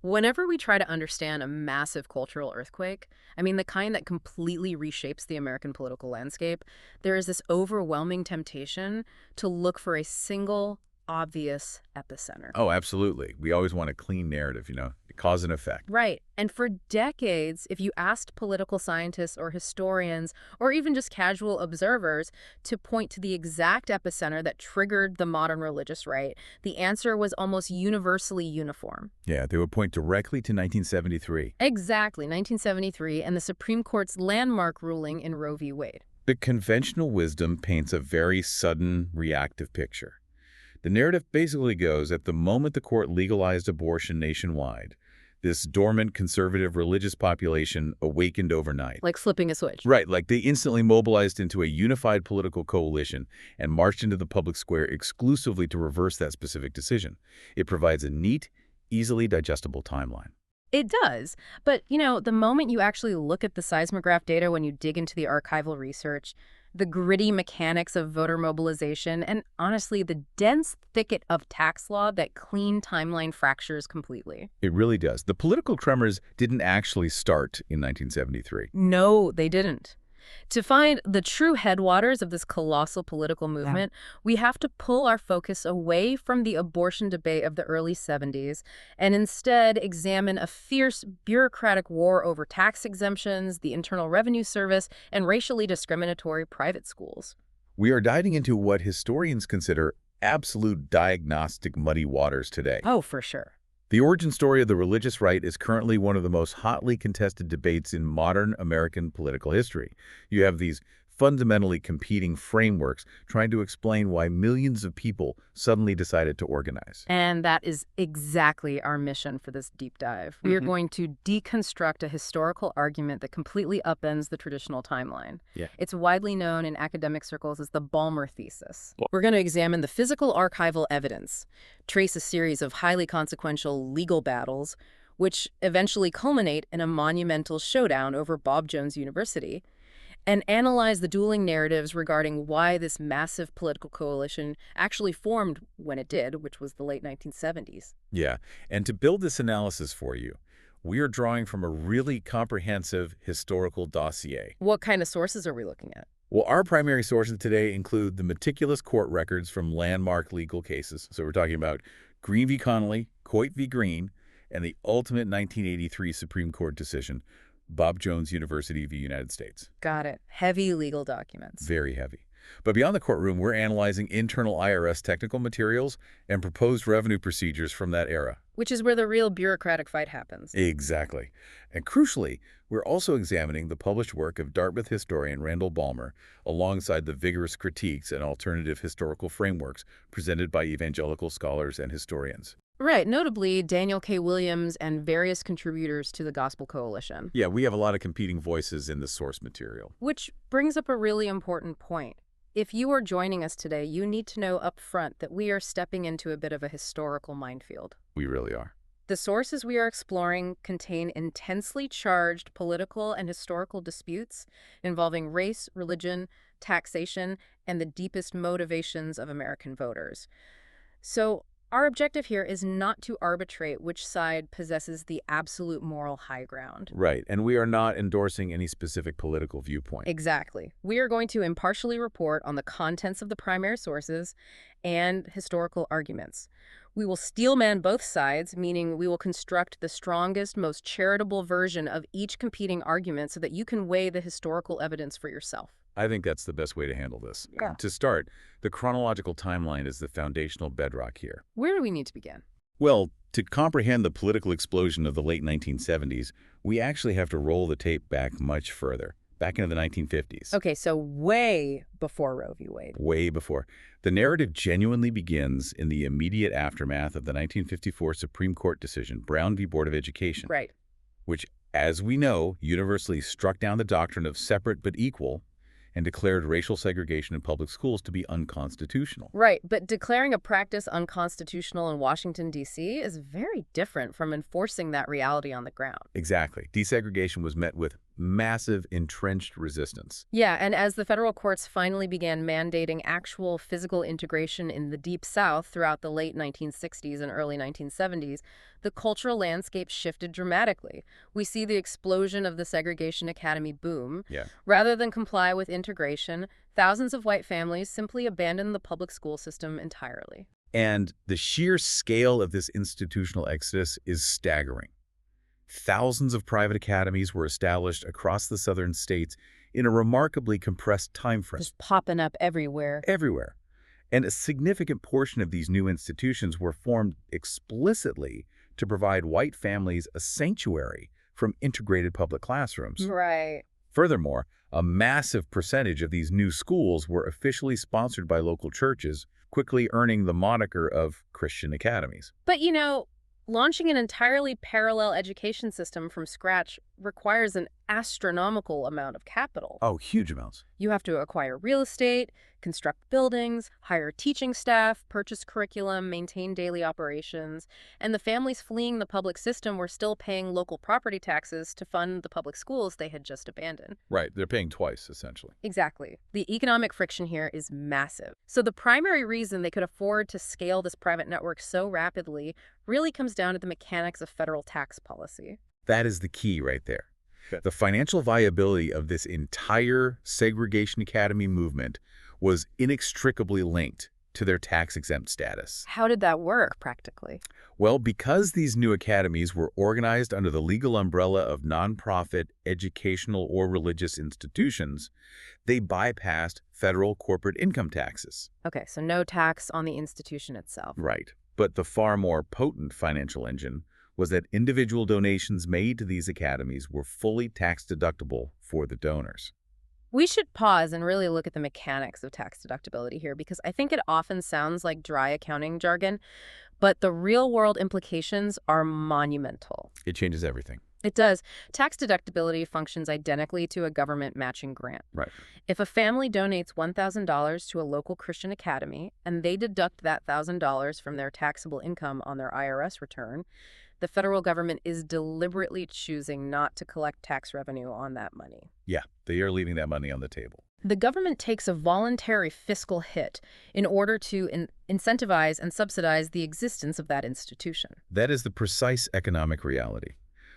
Whenever we try to understand a massive cultural earthquake, I mean the kind that completely reshapes the American political landscape, there is this overwhelming temptation to look for a single, obvious epicenter. Oh, absolutely. We always want a clean narrative, cause and effect. Right. And for decades, if you asked political scientists or historians, or even just casual observers, to point to the exact epicenter that triggered the modern religious right, the answer was almost universally uniform. Yeah, they would point directly to 1973. Exactly, 1973, and the Supreme Court's landmark ruling in Roe v. Wade. The conventional wisdom paints a very sudden, reactive picture. The narrative basically goes, at the moment the court legalized abortion nationwide, this dormant conservative religious population awakened overnight. Like flipping a switch. Right, like they instantly mobilized into a unified political coalition and marched into the public square exclusively to reverse that specific decision. It provides a neat, easily digestible timeline. It does. But, the moment you actually look at the seismograph data, when you dig into the archival research, the gritty mechanics of voter mobilization, and honestly, the dense thicket of tax law that clean timeline fractures completely. It really does. The political tremors didn't actually start in 1973. No, they didn't. To find the true headwaters of this colossal political movement, we have to pull our focus away from the abortion debate of the early 70s and instead examine a fierce bureaucratic war over tax exemptions, the Internal Revenue Service, and racially discriminatory private schools. We are diving into what historians consider absolute diagnostic muddy waters today. Oh, for sure. The origin story of the religious right is currently one of the most hotly contested debates in modern American political history. You have these fundamentally competing frameworks trying to explain why millions of people suddenly decided to organize. And that is exactly our mission for this deep dive. We are going to deconstruct a historical argument that completely upends the traditional timeline. Yeah. It's widely known in academic circles as the Balmer thesis. We're going to examine the physical archival evidence, trace a series of highly consequential legal battles, which eventually culminate in a monumental showdown over Bob Jones University, and analyze the dueling narratives regarding why this massive political coalition actually formed when it did, which was the late 1970s. Yeah, and to build this analysis for you, we are drawing from a really comprehensive historical dossier. What kind of sources are we looking at? Well, our primary sources today include the meticulous court records from landmark legal cases. So we're talking about Green v. Connally, Coit v. Green, and the ultimate 1983 Supreme Court decision, Bob Jones University v. United States. Got it. Heavy legal documents. Very heavy. But beyond the courtroom, we're analyzing internal IRS technical materials and proposed revenue procedures from that era. Which is where the real bureaucratic fight happens. Exactly. And crucially, we're also examining the published work of Dartmouth historian Randall Balmer alongside the vigorous critiques and alternative historical frameworks presented by evangelical scholars and historians. Right, notably Daniel K. Williams and various contributors to the Gospel Coalition. Yeah, we have a lot of competing voices in the source material. Which brings up a really important point. If you are joining us today, you need to know up front that we are stepping into a bit of a historical minefield. We really are. The sources we are exploring contain intensely charged political and historical disputes involving race, religion, taxation, and the deepest motivations of American voters. So, our objective here is not to arbitrate which side possesses the absolute moral high ground. Right, and we are not endorsing any specific political viewpoint. Exactly. We are going to impartially report on the contents of the primary sources and historical arguments. We will steelman both sides, meaning we will construct the strongest, most charitable version of each competing argument so that you can weigh the historical evidence for yourself. I think that's the best way to handle this. Yeah. To start, the chronological timeline is the foundational bedrock here. Where do we need to begin? Well, to comprehend the political explosion of the late 1970s, we actually have to roll the tape back much further, back into the 1950s. Okay, so way before Roe v. Wade. Way before. The narrative genuinely begins in the immediate aftermath of the 1954 Supreme Court decision, Brown v. Board of Education. Right. Which, as we know, universally struck down the doctrine of separate but equal and declared racial segregation in public schools to be unconstitutional. Right, but declaring a practice unconstitutional in Washington, D.C. is very different from enforcing that reality on the ground. Exactly. Desegregation was met with massive entrenched resistance. Yeah, and as the federal courts finally began mandating actual physical integration in the Deep South throughout the late 1960s and early 1970s, the cultural landscape shifted dramatically. We see the explosion of the segregation academy boom. Yeah. Rather than comply with integration, thousands of white families simply abandoned the public school system entirely. And the sheer scale of this institutional exodus is staggering. Thousands of private academies were established across the southern states in a remarkably compressed time frame. Just popping up everywhere. Everywhere. And a significant portion of these new institutions were formed explicitly to provide white families a sanctuary from integrated public classrooms. Right. Furthermore, a massive percentage of these new schools were officially sponsored by local churches, quickly earning the moniker of Christian academies. But, launching an entirely parallel education system from scratch requires an astronomical amount of capital. Oh, huge amounts. You have to acquire real estate, construct buildings, hire teaching staff, purchase curriculum, maintain daily operations, and the families fleeing the public system were still paying local property taxes to fund the public schools they had just abandoned. Right, they're paying twice, essentially. Exactly. The economic friction here is massive. So the primary reason they could afford to scale this private network so rapidly really comes down to the mechanics of federal tax policy. That is the key right there. The financial viability of this entire segregation academy movement was inextricably linked to their tax-exempt status. How did that work, practically? Well, because these new academies were organized under the legal umbrella of nonprofit, educational, or religious institutions, they bypassed federal corporate income taxes. Okay, so no tax on the institution itself. Right. But the far more potent financial engine was that individual donations made to these academies were fully tax-deductible for the donors. We should pause and really look at the mechanics of tax deductibility here, because I think it often sounds like dry accounting jargon, but the real-world implications are monumental. It changes everything. It does. Tax deductibility functions identically to a government matching grant. Right. If a family donates $1,000 to a local Christian academy and they deduct that $1,000 from their taxable income on their IRS return, the federal government is deliberately choosing not to collect tax revenue on that money. Yeah, they are leaving that money on the table. The government takes a voluntary fiscal hit in order to incentivize and subsidize the existence of that institution. That is the precise economic reality.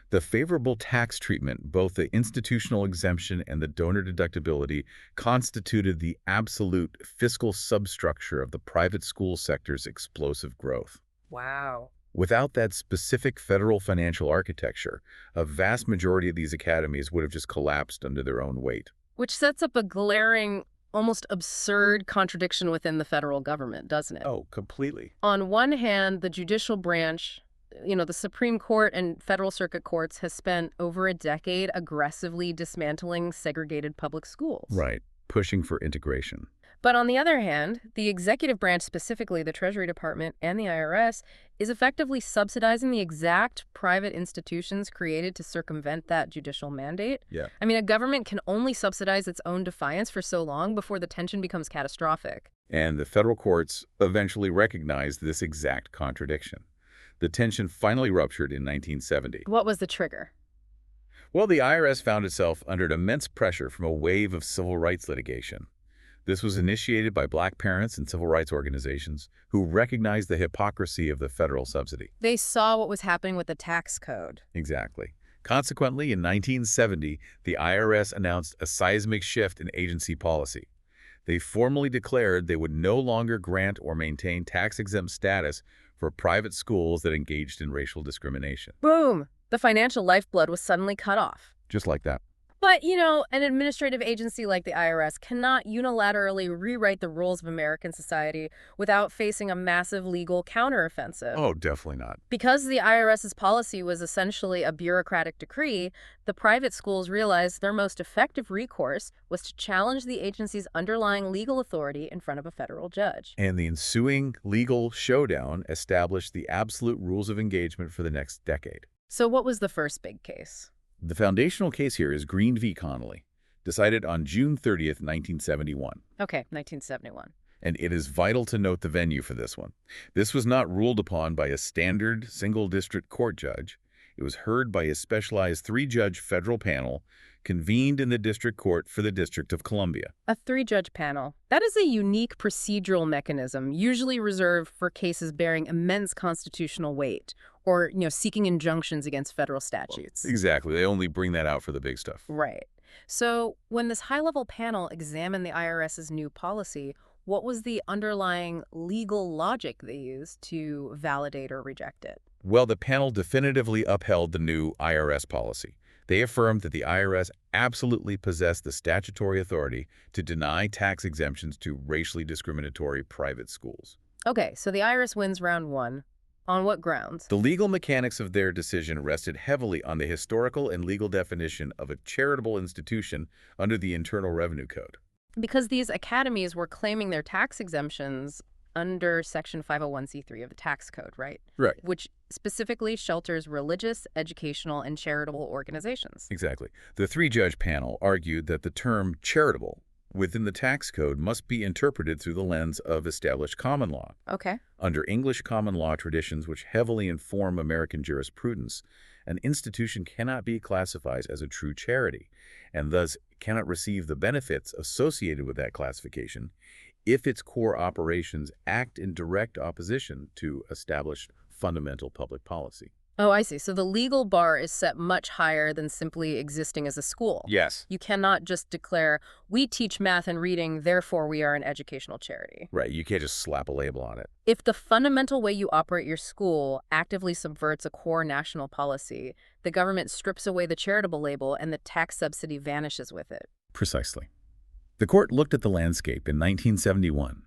The favorable tax treatment, both the institutional exemption and the donor deductibility, constituted the absolute fiscal substructure of the private school sector's explosive growth. Wow. Without that specific federal financial architecture, a vast majority of these academies would have just collapsed under their own weight. Which sets up a glaring, almost absurd contradiction within the federal government, doesn't it? Oh, completely. On one hand, the judicial branch, the Supreme Court and federal circuit courts has spent over a decade aggressively dismantling segregated public schools. Right, pushing for integration. But on the other hand, the executive branch, specifically the Treasury Department and the IRS, is effectively subsidizing the exact private institutions created to circumvent that judicial mandate. Yeah. I mean, a government can only subsidize its own defiance for so long before the tension becomes catastrophic. And the federal courts eventually recognized this exact contradiction. The tension finally ruptured in 1970. What was the trigger? Well, the IRS found itself under immense pressure from a wave of civil rights litigation. This was initiated by Black parents and civil rights organizations who recognized the hypocrisy of the federal subsidy. They saw what was happening with the tax code. Exactly. Consequently, in 1970, the IRS announced a seismic shift in agency policy. They formally declared they would no longer grant or maintain tax-exempt status for private schools that engaged in racial discrimination. Boom! The financial lifeblood was suddenly cut off. Just like that. But, an administrative agency like the IRS cannot unilaterally rewrite the rules of American society without facing a massive legal counteroffensive. Oh, definitely not. Because the IRS's policy was essentially a bureaucratic decree, the private schools realized their most effective recourse was to challenge the agency's underlying legal authority in front of a federal judge. And the ensuing legal showdown established the absolute rules of engagement for the next decade. So what was the first big case? The foundational case here is Green v. Connally, decided on June 30th, 1971. Okay, 1971. And it is vital to note the venue for this one. This was not ruled upon by a standard single-district court judge. It was heard by a specialized three-judge federal panel convened in the district court for the District of Columbia. A three-judge panel. That is a unique procedural mechanism, usually reserved for cases bearing immense constitutional weight or, seeking injunctions against federal statutes. Exactly. They only bring that out for the big stuff. Right. So when this high-level panel examined the IRS's new policy, what was the underlying legal logic they used to validate or reject it? Well, the panel definitively upheld the new IRS policy. They affirmed that the IRS absolutely possessed the statutory authority to deny tax exemptions to racially discriminatory private schools. Okay, so the IRS wins round one. On what grounds? The legal mechanics of their decision rested heavily on the historical and legal definition of a charitable institution under the Internal Revenue Code. Because these academies were claiming their tax exemptions under Section 501c3 of the tax code, right? Right. Which specifically shelters religious, educational, and charitable organizations. Exactly. The three-judge panel argued that the term charitable within the tax code must be interpreted through the lens of established common law. Okay. Under English common law traditions which heavily inform American jurisprudence, an institution cannot be classified as a true charity, and thus cannot receive the benefits associated with that classification if its core operations act in direct opposition to established fundamental public policy. Oh, I see. So the legal bar is set much higher than simply existing as a school. Yes. You cannot just declare, we teach math and reading, therefore we are an educational charity. Right. You can't just slap a label on it. If the fundamental way you operate your school actively subverts a core national policy, the government strips away the charitable label and the tax subsidy vanishes with it. Precisely. The court looked at the landscape in 1971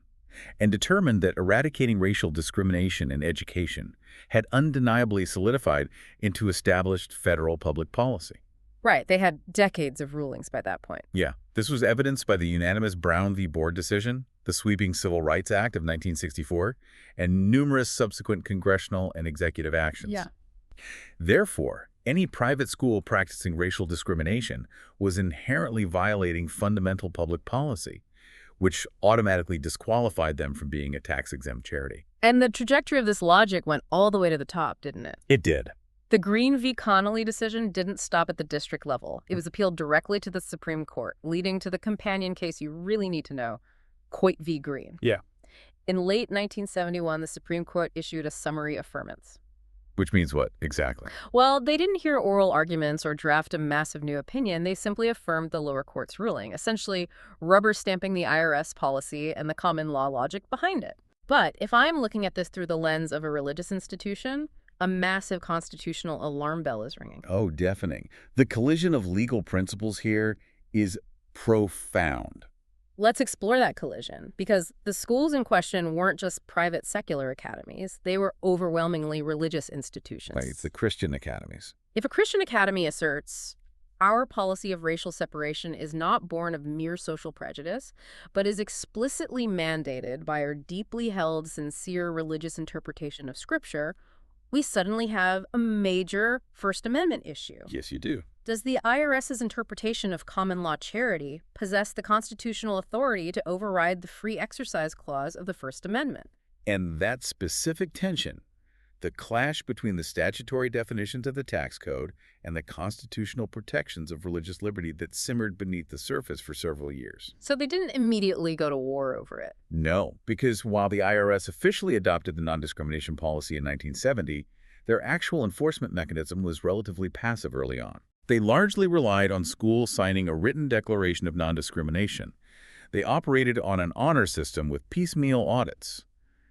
and determined that eradicating racial discrimination in education had undeniably solidified into established federal public policy. Right. They had decades of rulings by that point. Yeah. This was evidenced by the unanimous Brown v. Board decision, the sweeping Civil Rights Act of 1964, and numerous subsequent congressional and executive actions. Yeah. Therefore, any private school practicing racial discrimination was inherently violating fundamental public policy, which automatically disqualified them from being a tax-exempt charity. And the trajectory of this logic went all the way to the top, didn't it? It did. The Green v. Connally decision didn't stop at the district level. It was appealed directly to the Supreme Court, leading to the companion case you really need to know, Coit v. Green. Yeah. In late 1971, the Supreme Court issued a summary affirmance. Which means what, exactly? Well, they didn't hear oral arguments or draft a massive new opinion. They simply affirmed the lower court's ruling, essentially rubber stamping the IRS policy and the common law logic behind it. But if I'm looking at this through the lens of a religious institution, a massive constitutional alarm bell is ringing. Oh, deafening. The collision of legal principles here is profound. Let's explore that collision, because the schools in question weren't just private secular academies. They were overwhelmingly religious institutions. Right, it's the Christian academies. If a Christian academy asserts, our policy of racial separation is not born of mere social prejudice, but is explicitly mandated by our deeply held, sincere religious interpretation of Scripture, we suddenly have a major First Amendment issue. Yes, you do. Does the IRS's interpretation of common law charity possess the constitutional authority to override the free exercise clause of the First Amendment? And that specific tension, the clash between the statutory definitions of the tax code and the constitutional protections of religious liberty that simmered beneath the surface for several years. So they didn't immediately go to war over it? No, because while the IRS officially adopted the non-discrimination policy in 1970, their actual enforcement mechanism was relatively passive early on. They largely relied on schools signing a written declaration of non-discrimination. They operated on an honor system with piecemeal audits.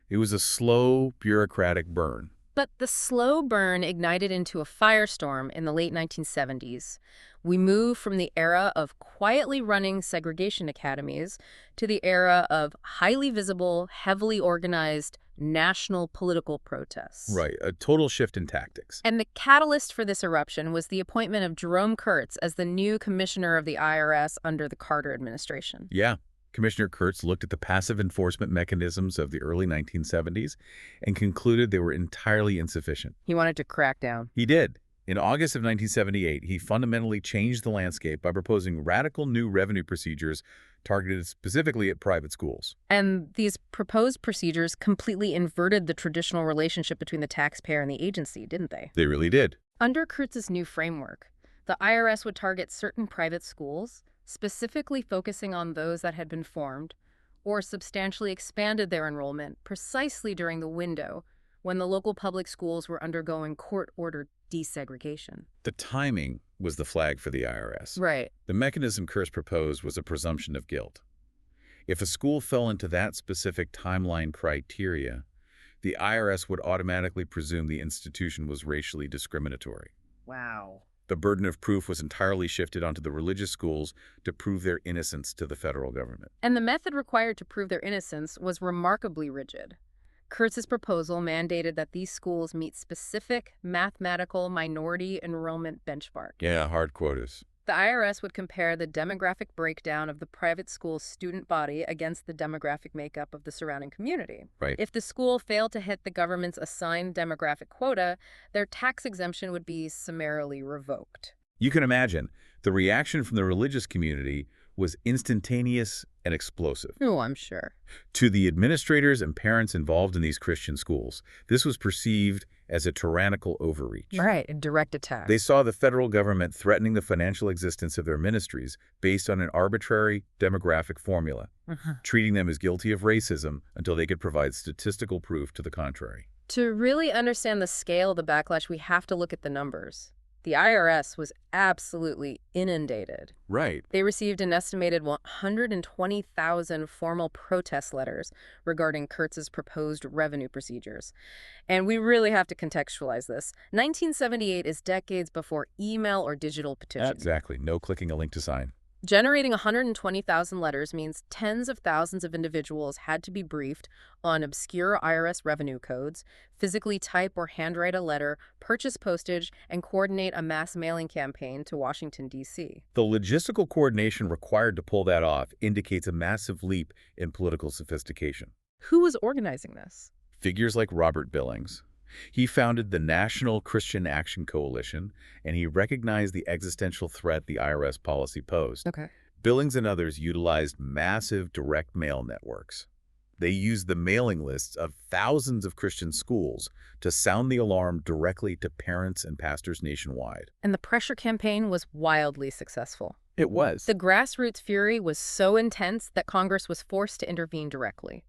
It was a slow, bureaucratic burn. But the slow burn ignited into a firestorm in the late 1970s. We move from the era of quietly running segregation academies to the era of highly visible, heavily organized national political protests. Right, a total shift in tactics. And the catalyst for this eruption was the appointment of Jerome Kurtz as the new commissioner of the IRS under the Carter administration. Yeah. Commissioner Kurtz looked at the passive enforcement mechanisms of the early 1970s and concluded they were entirely insufficient. He wanted to crack down. He did. In August of 1978, he fundamentally changed the landscape by proposing radical new revenue procedures targeted specifically at private schools. And these proposed procedures completely inverted the traditional relationship between the taxpayer and the agency, didn't they? They really did. Under Kurtz's new framework, The IRS would target certain private schools, specifically focusing on those that had been formed or substantially expanded their enrollment precisely during the window when the local public schools were undergoing court-ordered desegregation. The timing was the flag for the IRS. Right. The mechanism Kurtz proposed was a presumption of guilt. If a school fell into that specific timeline criteria, the IRS would automatically presume the institution was racially discriminatory. Wow. The burden of proof was entirely shifted onto the religious schools to prove their innocence to the federal government. And the method required to prove their innocence was remarkably rigid. Kurtz's proposal mandated that these schools meet specific mathematical minority enrollment benchmark. Yeah, hard quotas. The IRS would compare the demographic breakdown of the private school's student body against the demographic makeup of the surrounding community. Right. If the school failed to hit the government's assigned demographic quota, their tax exemption would be summarily revoked. You can imagine, the reaction from the religious community was instantaneous and explosive. Oh, I'm sure. To the administrators and parents involved in these Christian schools, this was perceived as a tyrannical overreach. Right, a direct attack. They saw the federal government threatening the financial existence of their ministries based on an arbitrary demographic formula, treating them as guilty of racism until they could provide statistical proof to the contrary. To really understand the scale of the backlash, we have to look at the numbers. The IRS was absolutely inundated. Right. They received an estimated 120,000 formal protest letters regarding Kurtz's proposed revenue procedures. And we really have to contextualize this. 1978 is decades before email or digital petitions. Exactly. No clicking a link to sign. Generating 120,000 letters means tens of thousands of individuals had to be briefed on obscure IRS revenue codes, physically type or handwrite a letter, purchase postage, and coordinate a mass mailing campaign to Washington, D.C. The logistical coordination required to pull that off indicates a massive leap in political sophistication. Who was organizing this? Figures like Robert Billings. He founded the National Christian Action Coalition, and he recognized the existential threat the IRS policy posed. Okay. Billings and others utilized massive direct mail networks. They used the mailing lists of thousands of Christian schools to sound the alarm directly to parents and pastors nationwide. And the pressure campaign was wildly successful. It was. The grassroots fury was so intense that Congress was forced to intervene directly.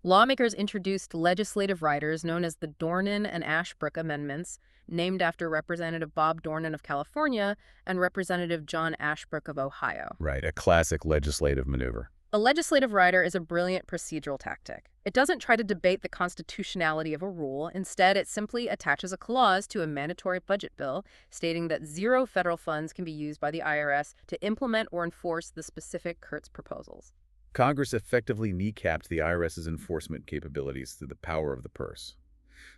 Lawmakers introduced legislative riders known as the Dornan and Ashbrook Amendments, named after Representative Bob Dornan of California and Representative John Ashbrook of Ohio. Right, a classic legislative maneuver. A legislative rider is a brilliant procedural tactic. It doesn't try to debate the constitutionality of a rule. Instead, it simply attaches a clause to a mandatory budget bill stating that zero federal funds can be used by the IRS to implement or enforce the specific Kurtz proposals. Congress effectively kneecapped the IRS's enforcement capabilities through the power of the purse.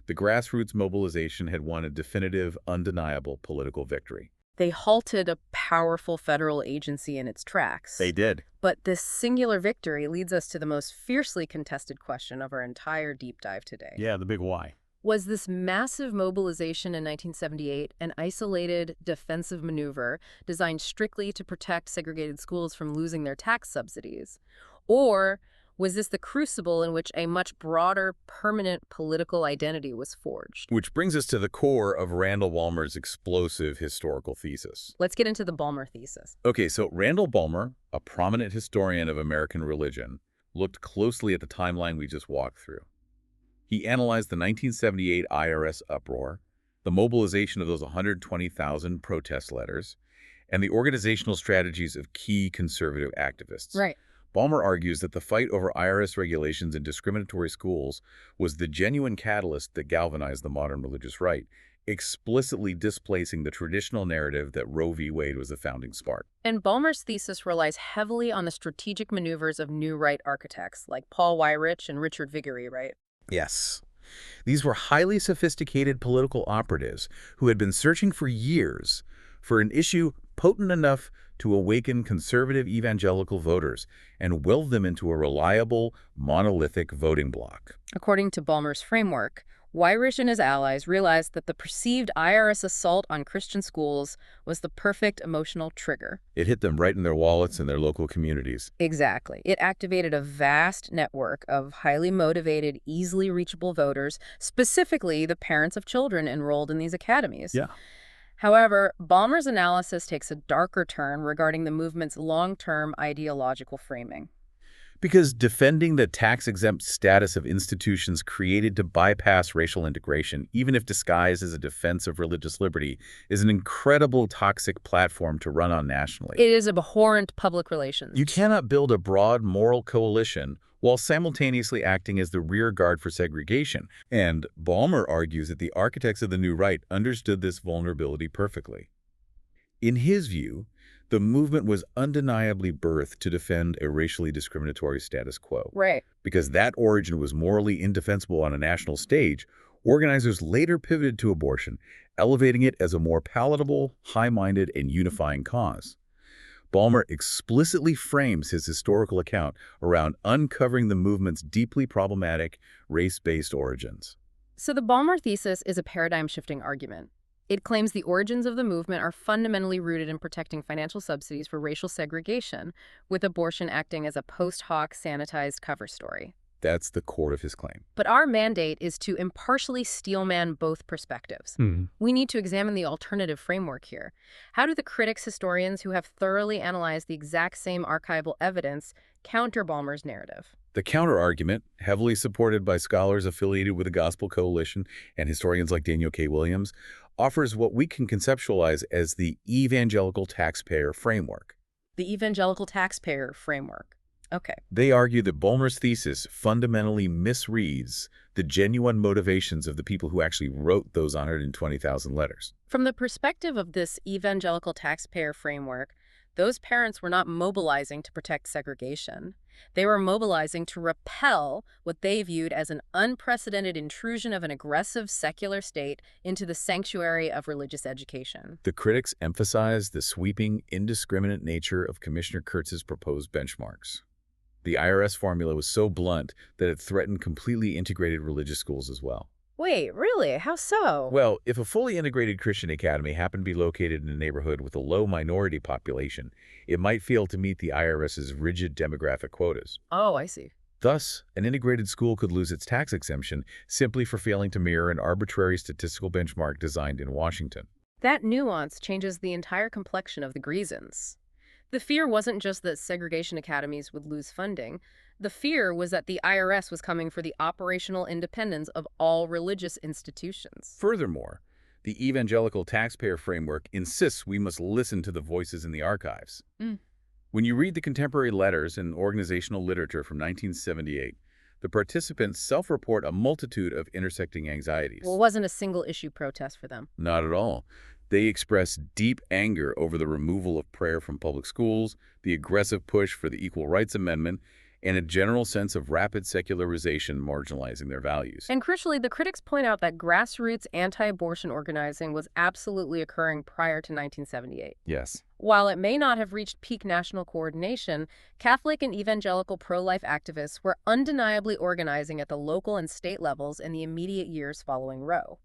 The grassroots mobilization had won a definitive, undeniable political victory. They halted a powerful federal agency in its tracks. They did. But this singular victory leads us to the most fiercely contested question of our entire deep dive today. Yeah, the big why. Was this massive mobilization in 1978 an isolated defensive maneuver designed strictly to protect segregated schools from losing their tax subsidies? Or was this the crucible in which a much broader, permanent political identity was forged? Which brings us to the core of Randall Balmer's explosive historical thesis. Let's get into the Balmer thesis. Okay, so Randall Balmer, a prominent historian of American religion, looked closely at the timeline we just walked through. He analyzed the 1978 IRS uproar, the mobilization of those 120,000 protest letters, and the organizational strategies of key conservative activists. Right. Balmer argues that the fight over IRS regulations in discriminatory schools was the genuine catalyst that galvanized the modern religious right, explicitly displacing the traditional narrative that Roe v. Wade was the founding spark. And Balmer's thesis relies heavily on the strategic maneuvers of new right architects like Paul Weyrich and Richard Viguerie, right? Yes. These were highly sophisticated political operatives who had been searching for years for an issue potent enough to awaken conservative evangelical voters and weld them into a reliable, monolithic voting bloc. According to Balmer's framework, Weyrich and his allies realized that the perceived IRS assault on Christian schools was the perfect emotional trigger. It hit them right in their wallets and their local communities. Exactly. It activated a vast network of highly motivated, easily reachable voters, specifically the parents of children enrolled in these academies. Yeah. However, Balmer's analysis takes a darker turn regarding the movement's long-term ideological framing. Because defending the tax-exempt status of institutions created to bypass racial integration, even if disguised as a defense of religious liberty, is an incredible toxic platform to run on nationally. It is abhorrent public relations. You cannot build a broad moral coalition while simultaneously acting as the rear guard for segregation. And Balmer argues that the architects of the new right understood this vulnerability perfectly. In his view, the movement was undeniably birthed to defend a racially discriminatory status quo. Right. Because that origin was morally indefensible on a national stage, organizers later pivoted to abortion, elevating it as a more palatable, high-minded, and unifying cause. Balmer explicitly frames his historical account around uncovering the movement's deeply problematic, race-based origins. So the Balmer thesis is a paradigm-shifting argument. It claims the origins of the movement are fundamentally rooted in protecting financial subsidies for racial segregation, with abortion acting as a post hoc, sanitized cover story. That's the core of his claim. But our mandate is to impartially steelman both perspectives. We need to examine the alternative framework here. How do the critics, historians who have thoroughly analyzed the exact same archival evidence counter Balmer's narrative? The counter-argument, heavily supported by scholars affiliated with the Gospel Coalition and historians like Daniel K. Williams, offers what we can conceptualize as the evangelical taxpayer framework. The evangelical taxpayer framework. Okay. They argue that Balmer's thesis fundamentally misreads the genuine motivations of the people who actually wrote those 120,000 letters. From the perspective of this evangelical taxpayer framework, those parents were not mobilizing to protect segregation. They were mobilizing to repel what they viewed as an unprecedented intrusion of an aggressive secular state into the sanctuary of religious education. The critics emphasize the sweeping, indiscriminate nature of Commissioner Kurtz's proposed benchmarks. The IRS formula was so blunt that it threatened completely integrated religious schools as well. Wait, really? How so? Well, if a fully integrated Christian academy happened to be located in a neighborhood with a low minority population, it might fail to meet the IRS's rigid demographic quotas. Oh, I see. Thus, an integrated school could lose its tax exemption simply for failing to mirror an arbitrary statistical benchmark designed in Washington. That nuance changes the entire complexion of the reasons. The fear wasn't just that segregation academies would lose funding. The fear was that the IRS was coming for the operational independence of all religious institutions. Furthermore, the evangelical taxpayer framework insists we must listen to the voices in the archives. When you read the contemporary letters and organizational literature from 1978, the participants self-report a multitude of intersecting anxieties. Well, it wasn't a single-issue protest for them. Not at all. They express deep anger over the removal of prayer from public schools, the aggressive push for the Equal Rights Amendment, and a general sense of rapid secularization marginalizing their values. And crucially, the critics point out that grassroots anti-abortion organizing was absolutely occurring prior to 1978. Yes. While it may not have reached peak national coordination, Catholic and evangelical pro-life activists were undeniably organizing at the local and state levels in the immediate years following Roe.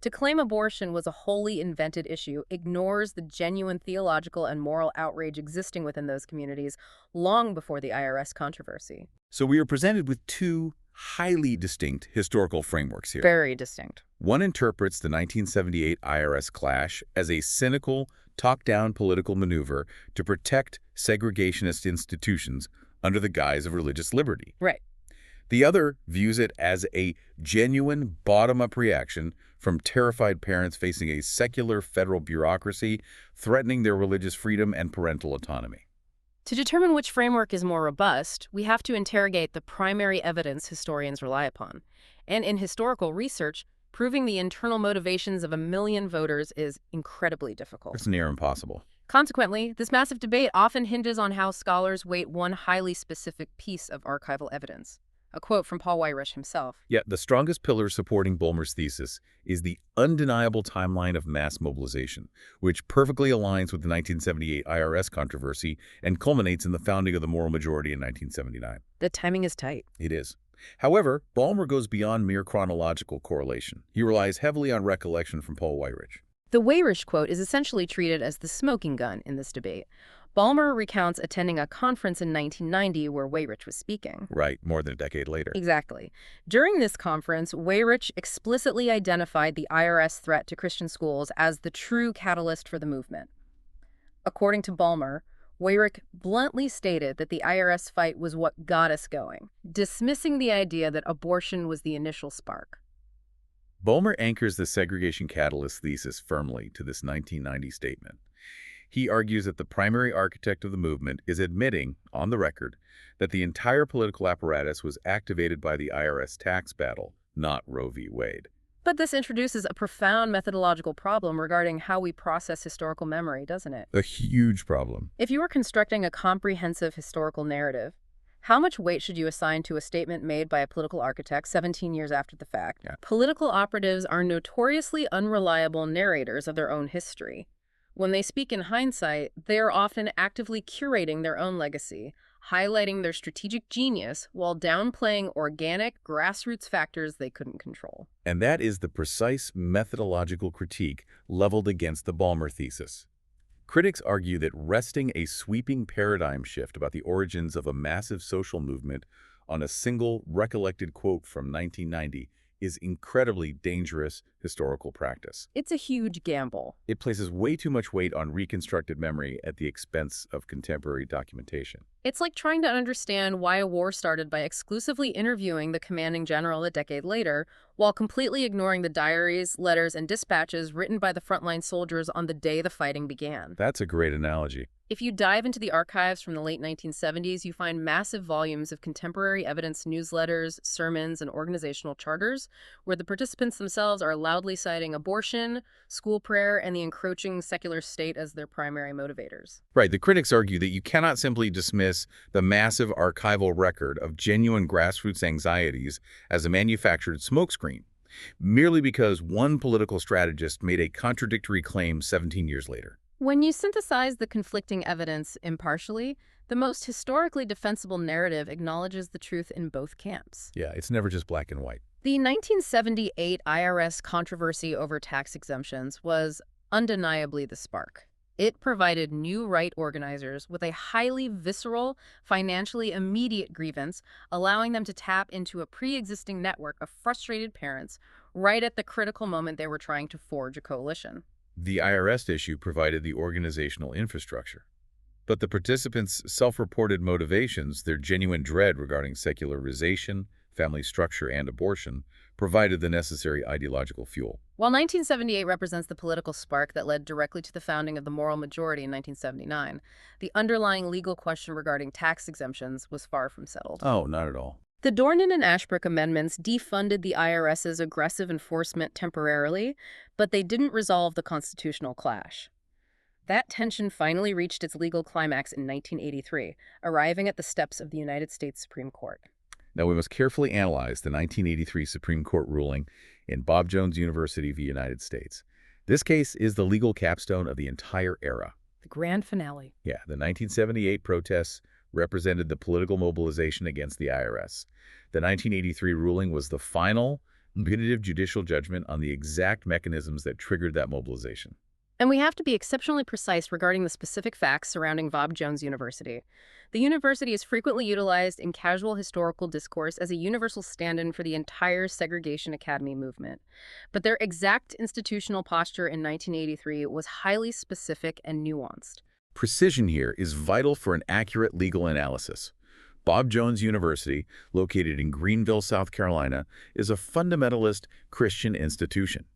To claim abortion was a wholly invented issue ignores the genuine theological and moral outrage existing within those communities long before the IRS controversy. So we are presented with two highly distinct historical frameworks here. Very distinct. One interprets the 1978 IRS clash as a cynical, top-down political maneuver to protect segregationist institutions under the guise of religious liberty. Right. The other views it as a genuine bottom-up reaction from terrified parents facing a secular federal bureaucracy threatening their religious freedom and parental autonomy. To determine which framework is more robust, we have to interrogate the primary evidence historians rely upon. And in historical research, proving the internal motivations of 1 million voters is incredibly difficult. It's near impossible. Consequently, this massive debate often hinges on how scholars weight one highly specific piece of archival evidence. A quote from Paul Weyrich himself. Yet the strongest pillar supporting Balmer's thesis is the undeniable timeline of mass mobilization, which perfectly aligns with the 1978 IRS controversy and culminates in the founding of the moral majority in 1979. The timing is tight. It is. However, Balmer goes beyond mere chronological correlation. He relies heavily on recollection from Paul Weyrich. The Weyrich quote is essentially treated as the smoking gun in this debate. Balmer recounts attending a conference in 1990 where Weyrich was speaking. Right, more than a decade later. Exactly. During this conference, Weyrich explicitly identified the IRS threat to Christian schools as the true catalyst for the movement. According to Balmer, Weyrich bluntly stated that the IRS fight was what got us going, dismissing the idea that abortion was the initial spark. Balmer anchors the segregation catalyst thesis firmly to this 1990 statement. He argues that the primary architect of the movement is admitting, on the record, that the entire political apparatus was activated by the IRS tax battle, not Roe v. Wade. But this introduces a profound methodological problem regarding how we process historical memory, doesn't it? A huge problem. If you were constructing a comprehensive historical narrative, how much weight should you assign to a statement made by a political architect 17 years after the fact? Yeah. Political operatives are notoriously unreliable narrators of their own history. When they speak in hindsight, they are often actively curating their own legacy, highlighting their strategic genius while downplaying organic, grassroots factors they couldn't control. And that is the precise methodological critique leveled against the Balmer thesis. Critics argue that resting a sweeping paradigm shift about the origins of a massive social movement on a single recollected quote from 1990 is incredibly dangerous historical practice. It's a huge gamble. It places way too much weight on reconstructed memory at the expense of contemporary documentation. It's like trying to understand why a war started by exclusively interviewing the commanding general a decade later, while completely ignoring the diaries, letters, and dispatches written by the frontline soldiers on the day the fighting began. That's a great analogy. If you dive into the archives from the late 1970s, you find massive volumes of contemporary evidence newsletters, sermons, and organizational charters, where the participants themselves are loudly citing abortion, school prayer, and the encroaching secular state as their primary motivators. Right, the critics argue that you cannot simply dismiss the massive archival record of genuine grassroots anxieties as a manufactured smokescreen, merely because one political strategist made a contradictory claim 17 years later. When you synthesize the conflicting evidence impartially, the most historically defensible narrative acknowledges the truth in both camps. Yeah, it's never just black and white. The 1978 IRS controversy over tax exemptions was undeniably the spark. It provided new right organizers with a highly visceral, financially immediate grievance, allowing them to tap into a pre-existing network of frustrated parents right at the critical moment they were trying to forge a coalition. The IRS issue provided the organizational infrastructure. But the participants' self-reported motivations, their genuine dread regarding secularization, family structure, and abortion, provided the necessary ideological fuel. While 1978 represents the political spark that led directly to the founding of the moral majority in 1979, the underlying legal question regarding tax exemptions was far from settled. Oh, not at all. The Dornan and Ashbrook amendments defunded the IRS's aggressive enforcement temporarily, but they didn't resolve the constitutional clash. That tension finally reached its legal climax in 1983, arriving at the steps of the United States Supreme Court. Now, we must carefully analyze the 1983 Supreme Court ruling in Bob Jones University v. United States. This case is the legal capstone of the entire era. The grand finale. Yeah, the 1978 protests represented the political mobilization against the IRS. The 1983 ruling was the final punitive judicial judgment on the exact mechanisms that triggered that mobilization. And we have to be exceptionally precise regarding the specific facts surrounding Bob Jones University. The university is frequently utilized in casual historical discourse as a universal stand-in for the entire segregation academy movement. But their exact institutional posture in 1983 was highly specific and nuanced. Precision here is vital for an accurate legal analysis. Bob Jones University, located in Greenville, South Carolina, is a fundamentalist Christian institution.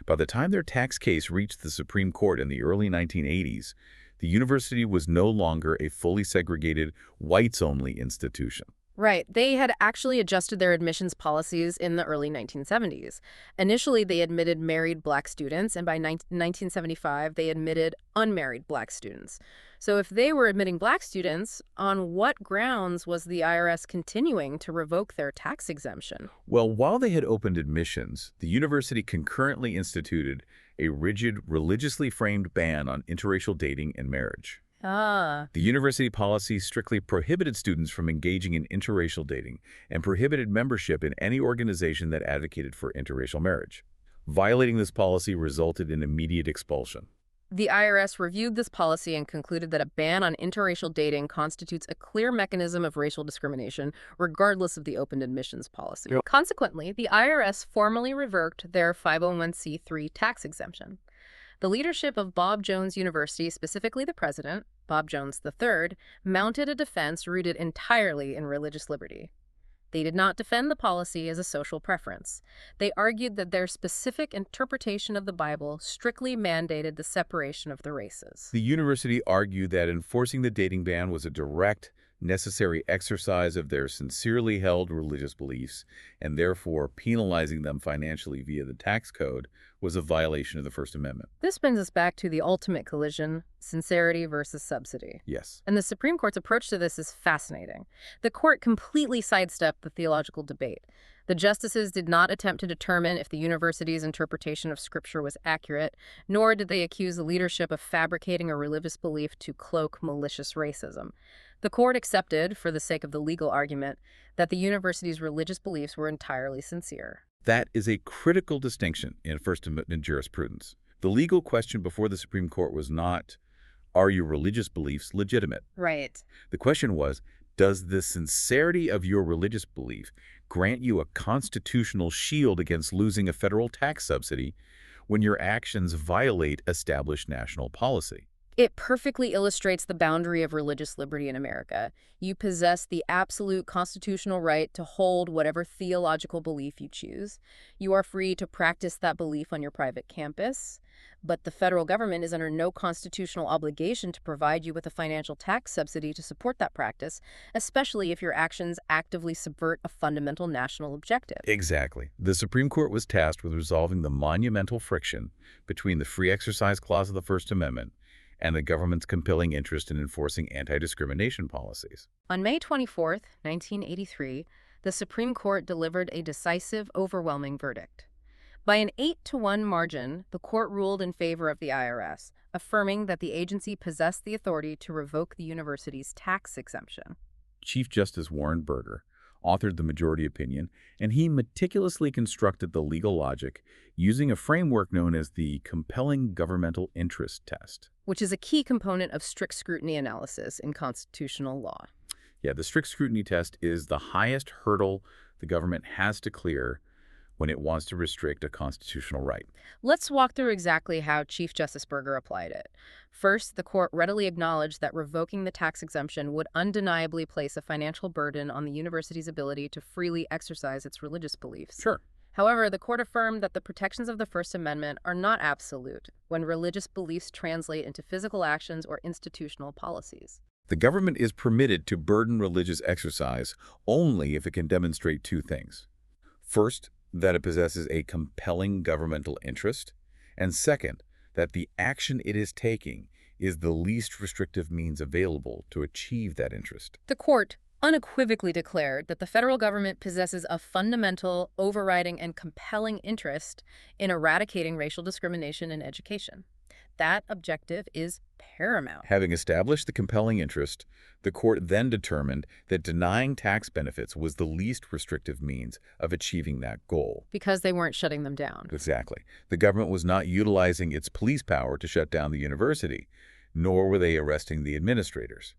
By the time their tax case reached the Supreme Court in the early 1980s, the university was no longer a fully segregated, whites-only institution. Right. They had actually adjusted their admissions policies in the early 1970s. Initially, they admitted married black students, and by 1975, they admitted unmarried black students. So if they were admitting black students, on what grounds was the IRS continuing to revoke their tax exemption? Well, while they had opened admissions, the university concurrently instituted a rigid, religiously framed ban on interracial dating and marriage. Ah. The university policy strictly prohibited students from engaging in interracial dating and prohibited membership in any organization that advocated for interracial marriage. Violating this policy resulted in immediate expulsion. The IRS reviewed this policy and concluded that a ban on interracial dating constitutes a clear mechanism of racial discrimination, regardless of the open admissions policy. Yep. Consequently, the IRS formally revoked their 501c3 tax exemption. The leadership of Bob Jones University, specifically the president, Bob Jones III, mounted a defense rooted entirely in religious liberty. They did not defend the policy as a social preference. They argued that their specific interpretation of the Bible strictly mandated the separation of the races. The university argued that enforcing the dating ban was a direct, necessary exercise of their sincerely held religious beliefs, and therefore penalizing them financially via the tax code was a violation of the First Amendment. This brings us back to the ultimate collision, sincerity versus subsidy. Yes. And the Supreme Court's approach to this is fascinating. The court completely sidestepped the theological debate. The justices did not attempt to determine if the university's interpretation of Scripture was accurate, nor did they accuse the leadership of fabricating a religious belief to cloak malicious racism. The court accepted, for the sake of the legal argument, that the university's religious beliefs were entirely sincere. That is a critical distinction in First Amendment jurisprudence. The legal question before the Supreme Court was not, are your religious beliefs legitimate? Right. The question was, does the sincerity of your religious belief grant you a constitutional shield against losing a federal tax subsidy when your actions violate established national policy? It perfectly illustrates the boundary of religious liberty in America. You possess the absolute constitutional right to hold whatever theological belief you choose. You are free to practice that belief on your private campus, but the federal government is under no constitutional obligation to provide you with a financial tax subsidy to support that practice, especially if your actions actively subvert a fundamental national objective. Exactly. The Supreme Court was tasked with resolving the monumental friction between the Free Exercise Clause of the First Amendment and the government's compelling interest in enforcing anti-discrimination policies. On May 24, 1983, the Supreme Court delivered a decisive, overwhelming verdict. By an 8-to-1 margin, the court ruled in favor of the IRS, affirming that the agency possessed the authority to revoke the university's tax exemption. Chief Justice Warren Burger authored the majority opinion, and he meticulously constructed the legal logic using a framework known as the compelling governmental interest test. Which is a key component of strict scrutiny analysis in constitutional law. Yeah, the strict scrutiny test is the highest hurdle the government has to clear when it wants to restrict a constitutional right. Let's walk through exactly how Chief Justice Burger applied it. First, the court readily acknowledged that revoking the tax exemption would undeniably place a financial burden on the university's ability to freely exercise its religious beliefs. Sure. However, the court affirmed that the protections of the First Amendment are not absolute when religious beliefs translate into physical actions or institutional policies. The government is permitted to burden religious exercise only if it can demonstrate two things. First, that it possesses a compelling governmental interest, and second, that the action it is taking is the least restrictive means available to achieve that interest. The court unequivocally declared that the federal government possesses a fundamental, overriding, and compelling interest in eradicating racial discrimination in education. That objective is paramount. Having established the compelling interest, the court then determined that denying tax benefits was the least restrictive means of achieving that goal. Because they weren't shutting them down. Exactly. The government was not utilizing its police power to shut down the university, nor were they arresting the administrators.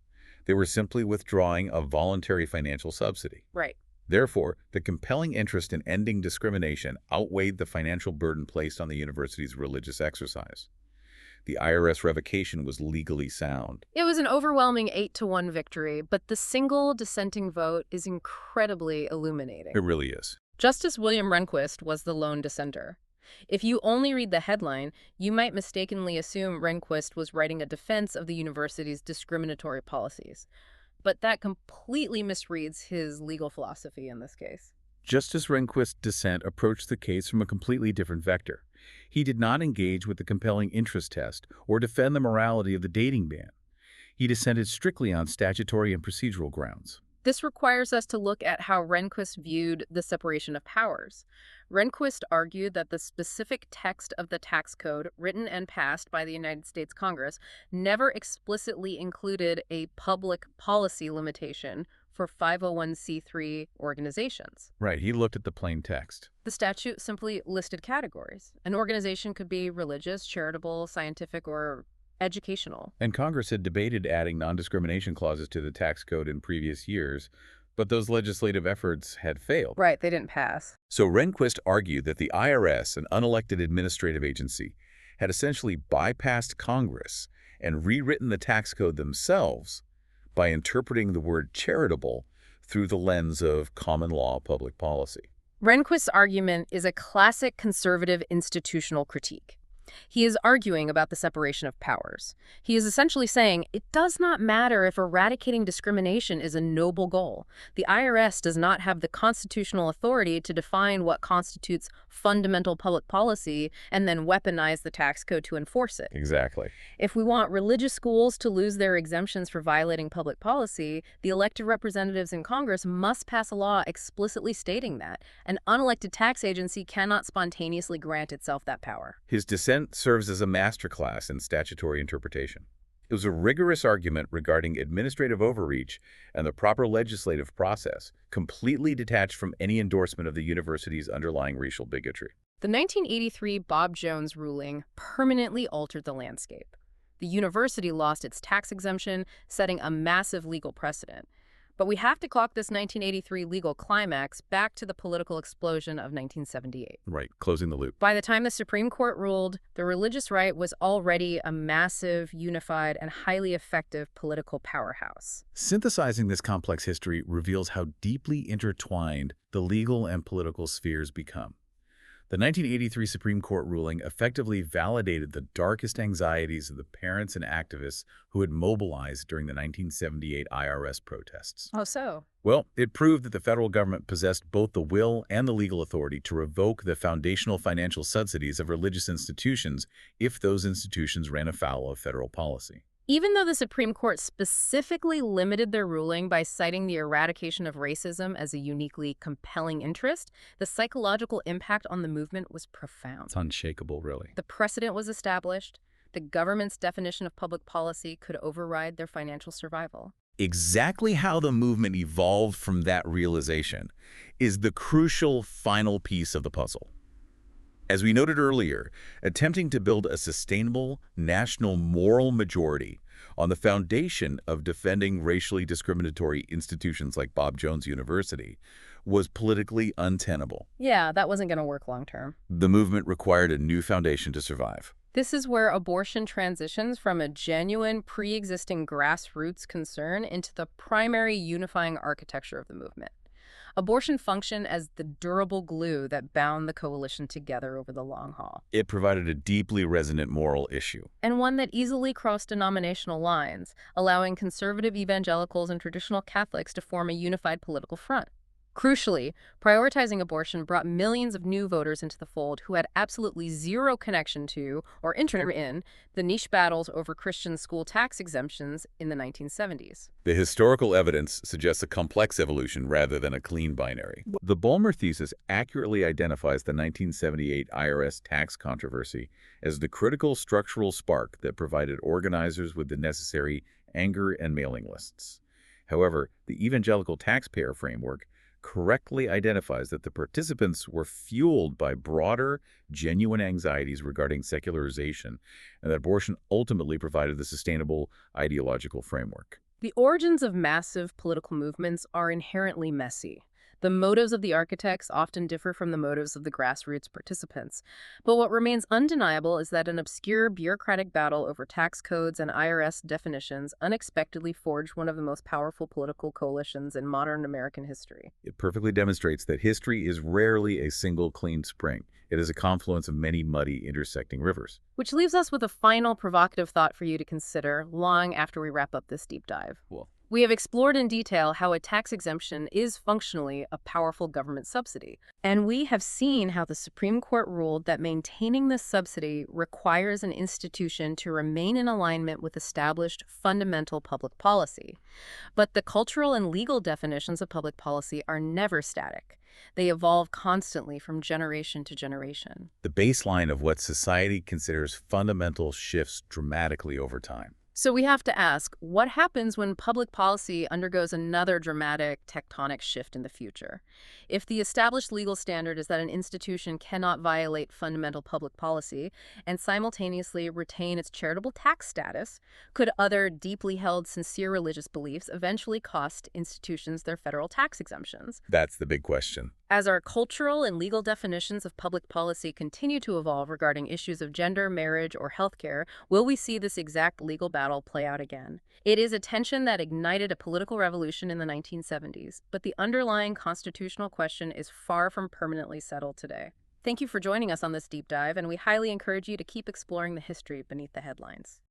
They were simply withdrawing a voluntary financial subsidy. Right. Therefore, the compelling interest in ending discrimination outweighed the financial burden placed on the university's religious exercise. The IRS revocation was legally sound. It was an overwhelming 8-to-1 victory, but the single dissenting vote is incredibly illuminating. It really is. Justice William Rehnquist was the lone dissenter. If you only read the headline, you might mistakenly assume Rehnquist was writing a defense of the university's discriminatory policies. But that completely misreads his legal philosophy in this case. Justice Rehnquist's dissent approached the case from a completely different vector. He did not engage with the compelling interest test or defend the morality of the dating ban. He dissented strictly on statutory and procedural grounds. This requires us to look at how Rehnquist viewed the separation of powers. Rehnquist argued that the specific text of the tax code, written and passed by the United States Congress, never explicitly included a public policy limitation for 501c3 organizations. Right, he looked at the plain text. The statute simply listed categories. An organization could be religious, charitable, scientific, or educational. And Congress had debated adding non-discrimination clauses to the tax code in previous years, but those legislative efforts had failed. Right, they didn't pass. So Rehnquist argued that the IRS, an unelected administrative agency, had essentially bypassed Congress and rewritten the tax code themselves by interpreting the word charitable through the lens of common law public policy. Rehnquist's argument is a classic conservative institutional critique. He is arguing about the separation of powers. He is essentially saying it does not matter if eradicating discrimination is a noble goal. The IRS does not have the constitutional authority to define what constitutes fundamental public policy and then weaponize the tax code to enforce it. Exactly. If we want religious schools to lose their exemptions for violating public policy, the elected representatives in Congress must pass a law explicitly stating that. An unelected tax agency cannot spontaneously grant itself that power. His dissent serves as a masterclass in statutory interpretation. It was a rigorous argument regarding administrative overreach and the proper legislative process, completely detached from any endorsement of the university's underlying racial bigotry. The 1983 Bob Jones ruling permanently altered the landscape. The university lost its tax exemption, setting a massive legal precedent. But we have to clock this 1983 legal climax back to the political explosion of 1978. Right, closing the loop. By the time the Supreme Court ruled, the religious right was already a massive, unified, and highly effective political powerhouse. Synthesizing this complex history reveals how deeply intertwined the legal and political spheres become. The 1983 Supreme Court ruling effectively validated the darkest anxieties of the parents and activists who had mobilized during the 1978 IRS protests. Oh, so? Well, it proved that the federal government possessed both the will and the legal authority to revoke the foundational financial subsidies of religious institutions if those institutions ran afoul of federal policy. Even though the Supreme Court specifically limited their ruling by citing the eradication of racism as a uniquely compelling interest, the psychological impact on the movement was profound. It's unshakable, really. The precedent was established. The government's definition of public policy could override their financial survival. Exactly how the movement evolved from that realization is the crucial final piece of the puzzle. As we noted earlier, attempting to build a sustainable national moral majority on the foundation of defending racially discriminatory institutions like Bob Jones University was politically untenable. Yeah, that wasn't going to work long term. The movement required a new foundation to survive. This is where abortion transitions from a genuine, pre-existing grassroots concern into the primary unifying architecture of the movement. Abortion functioned as the durable glue that bound the coalition together over the long haul. It provided a deeply resonant moral issue. And one that easily crossed denominational lines, allowing conservative evangelicals and traditional Catholics to form a unified political front. Crucially, prioritizing abortion brought millions of new voters into the fold who had absolutely zero connection to or interest in the niche battles over Christian school tax exemptions in the 1970s. The historical evidence suggests a complex evolution rather than a clean binary. The Balmer thesis accurately identifies the 1978 IRS tax controversy as the critical structural spark that provided organizers with the necessary anger and mailing lists. However, the evangelical taxpayer framework correctly identifies that the participants were fueled by broader, genuine anxieties regarding secularization, and that abortion ultimately provided the sustainable ideological framework. The origins of massive political movements are inherently messy. The motives of the architects often differ from the motives of the grassroots participants. But what remains undeniable is that an obscure bureaucratic battle over tax codes and IRS definitions unexpectedly forged one of the most powerful political coalitions in modern American history. It perfectly demonstrates that history is rarely a single clean spring. It is a confluence of many muddy intersecting rivers. Which leaves us with a final provocative thought for you to consider long after we wrap up this deep dive. Cool. We have explored in detail how a tax exemption is functionally a powerful government subsidy. And we have seen how the Supreme Court ruled that maintaining this subsidy requires an institution to remain in alignment with established fundamental public policy. But the cultural and legal definitions of public policy are never static. They evolve constantly from generation to generation. The baseline of what society considers fundamental shifts dramatically over time. So we have to ask, what happens when public policy undergoes another dramatic tectonic shift in the future? If the established legal standard is that an institution cannot violate fundamental public policy and simultaneously retain its charitable tax status, could other deeply held sincere religious beliefs eventually cost institutions their federal tax exemptions? That's the big question. As our cultural and legal definitions of public policy continue to evolve regarding issues of gender, marriage, or healthcare, will we see this exact legal battle play out again? It is a tension that ignited a political revolution in the 1970s, but the underlying constitutional question is far from permanently settled today. Thank you for joining us on this deep dive, and we highly encourage you to keep exploring the history beneath the headlines.